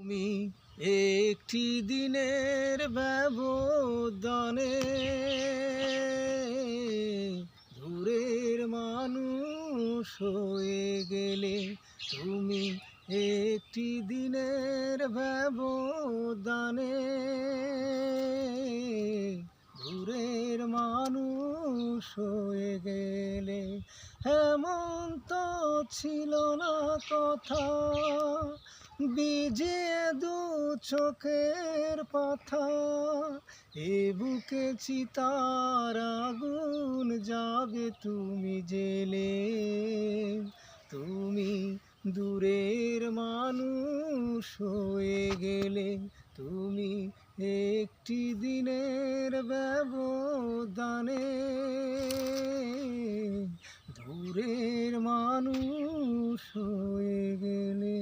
তুমি একটি দিনের ব্যবধানে দূরের মানুষ হয়ে গেলে। তুমি একটি দিনের ব্যবধানে দূরের মানুষ হয়ে গেলে। এমন তো ছিল না কথা, ভিজিয়ে দু চোখের পাতা। এ বুকে চিতার আগুন যাবে তুমি জেলে। তুমি দূরের মানুষ হয়ে গেলে। তুমি একটি দিনের ব্যবধানে দূরের মানুষ হয়ে গেলে।